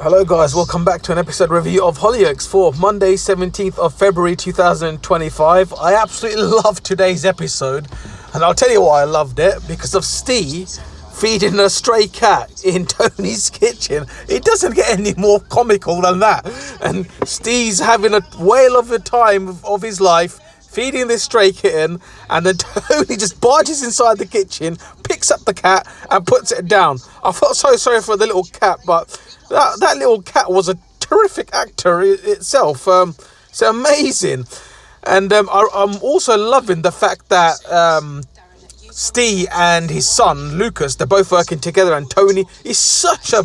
Hello guys, welcome back to an episode review of Hollyoaks for Monday 17th of February 2025. I absolutely love today's episode, and I'll tell you why I loved it, because of Steve feeding a stray cat in Tony's kitchen. It doesn't get any more comical than that, and Steve's having a whale of a time of his life feeding this stray kitten, and then Tony just barges inside the kitchen, picks up the cat and puts it down. I felt so sorry for the little cat, but that little cat was a terrific actor itself. It's amazing. And I'm also loving the fact that Steve and his son Lucas, they're both working together, and Tony is such a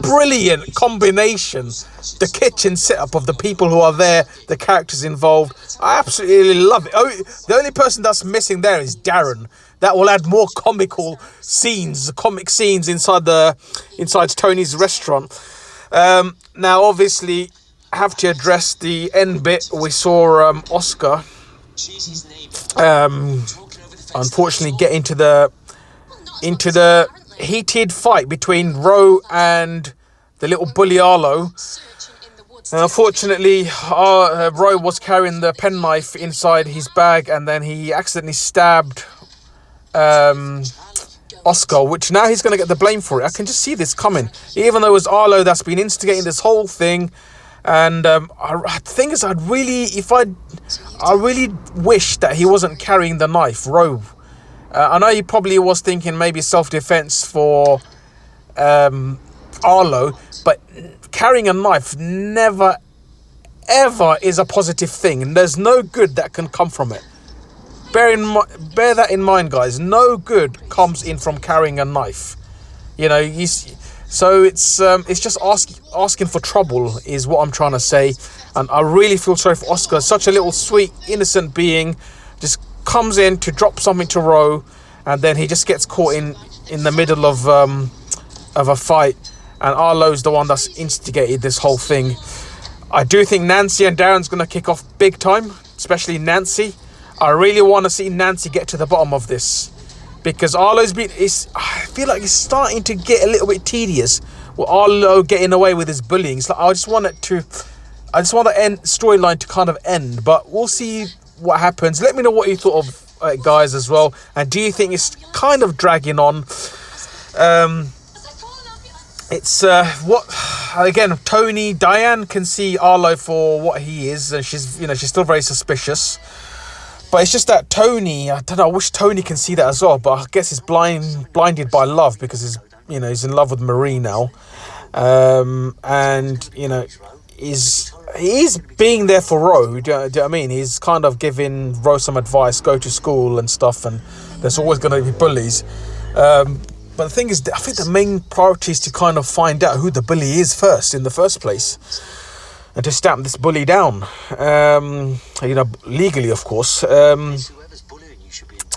brilliant combination. The kitchen setup of the people who are there, the characters involved, I absolutely love it. The only person that's missing there is Darren. That will add more comic scenes inside Tony's restaurant. Now, obviously, I have to address the end bit. We saw Oscar, unfortunately, get into the heated fight between Ro and the little bully Arlo. Unfortunately, Ro was carrying the penknife inside his bag, and then he accidentally stabbed Oscar, which now he's going to get the blame for it. I can just see this coming, even though it was Arlo that's been instigating this whole thing. And the thing is, I really wish that he wasn't carrying the knife, Ro. I know he probably was thinking maybe self-defense for Arlo, but carrying a knife never, ever is a positive thing, and there's no good that can come from it. Bear that in mind, guys. No good comes in from carrying a knife. You know, so it's just asking for trouble is what I'm trying to say. And I really feel sorry for Oscar. Such a little sweet, innocent being, just comes in to drop something to Ro, and then he just gets caught in the middle of a fight, and Arlo's the one that's instigated this whole thing. I do think Nancy and Darren's going to kick off big time, especially Nancy. I really want to see Nancy get to the bottom of this, because I feel like it's starting to get a little bit tedious with Arlo getting away with his bullying. It's like I just want the storyline to kind of end, but we'll see what happens. Let me know what you thought of it, guys, as well, and do you think it's kind of dragging on? Diane can see Arlo for what he is, and she's still very suspicious. But it's just that Tony, I don't know, I wish Tony can see that as well, but I guess he's blinded by love, because he's in love with Marie now. And he's being there for Ro. Do you know what I mean? He's kind of giving Ro some advice, go to school and stuff, and there's always going to be bullies. But the thing is, I think the main priority is to kind of find out who the bully is first, in the first place, and to stamp this bully down, legally, of course.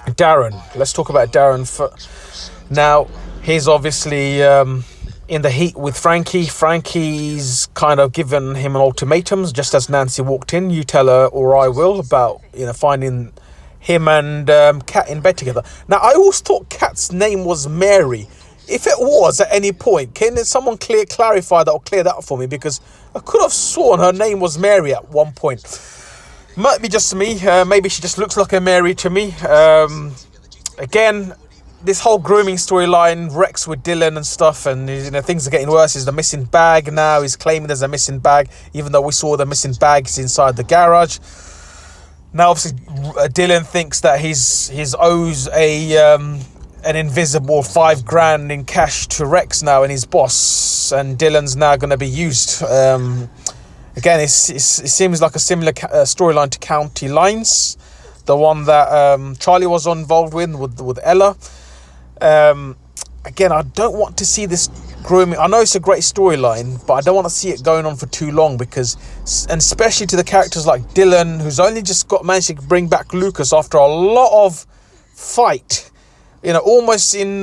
Darren, let's talk about Darren. Now, he's obviously in the heat with Frankie. Frankie's kind of given him an ultimatum, just as Nancy walked in. You tell her, or I will, about finding him and Kat in bed together. Now, I always thought Kat's name was Mary. If it was at any point, can someone clarify that or clear that up for me? Because I could have sworn her name was Mary at one point. Might be just me. Maybe she just looks like a Mary to me. Again, this whole grooming storyline, Rex with Dylan and stuff, and things are getting worse. There's the missing bag now. He's claiming there's a missing bag, even though we saw the missing bags inside the garage. Now, obviously, Dylan thinks that he's owes an invisible $5,000 in cash to Rex now and his boss, and Dylan's now going to be used. Again, it seems like a similar storyline to County Lines, the one that Charlie was involved with Ella. Again, I don't want to see this grooming. I know it's a great storyline, but I don't want to see it going on for too long, and especially to the characters like Dylan, who's only just managed to bring back Lucas after a lot of fight. Almost in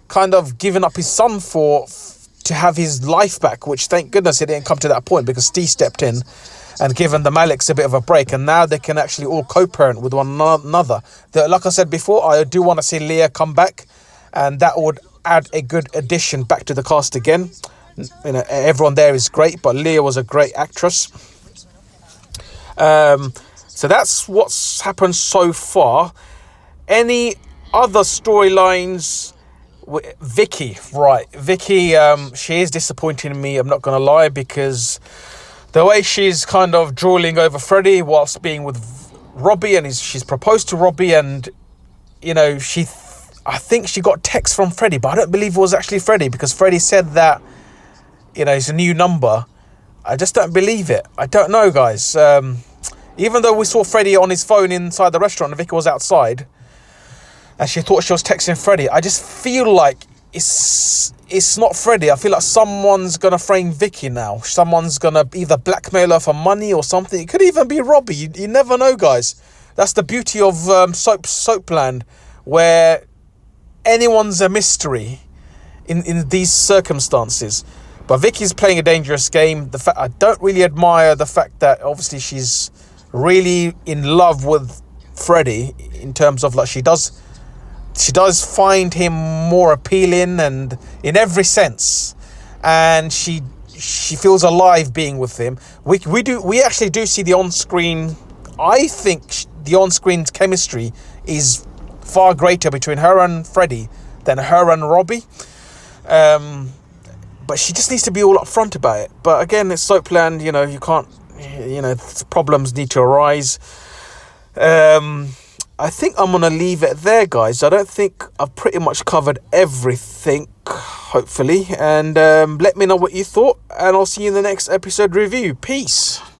kind of giving up his son to have his life back, which thank goodness it didn't come to that point, because Steve stepped in and given the Maliks a bit of a break, and now they can actually all co-parent with one another. Like I said before, I do want to see Leah come back, and that would add a good addition back to the cast again. everyone there is great, but Leah was a great actress. So that's what's happened so far. Any other storylines? Vicky, right? Vicky, she is disappointing me. I'm not gonna lie, because the way she's kind of drooling over Freddie whilst being with Robbie, and she's proposed to Robbie, and I think she got text from Freddie, but I don't believe it was actually Freddie, because Freddie said that it's a new number. I just don't believe it. I don't know, guys. Even though we saw Freddie on his phone inside the restaurant and Vicky was outside, and she thought she was texting Freddie, I just feel like it's not Freddie. I feel like someone's going to frame Vicky now. Someone's going to either blackmail her for money or something. It could even be Robbie. You never know, guys. That's the beauty of Soapland, where anyone's a mystery in these circumstances. But Vicky's playing a dangerous game. I don't really admire the fact that obviously she's really in love with Freddie, in terms of like she does find him more appealing and in every sense, and she feels alive being with him. We actually do see the on-screen. I think the on-screen chemistry is far greater between her and Freddie than her and Robbie. But she just needs to be all upfront about it. But again, it's Soapland. You can't. Problems need to arise. I think I'm going to leave it there, guys. I don't think I've pretty much covered everything, hopefully. And let me know what you thought, and I'll see you in the next episode review. Peace.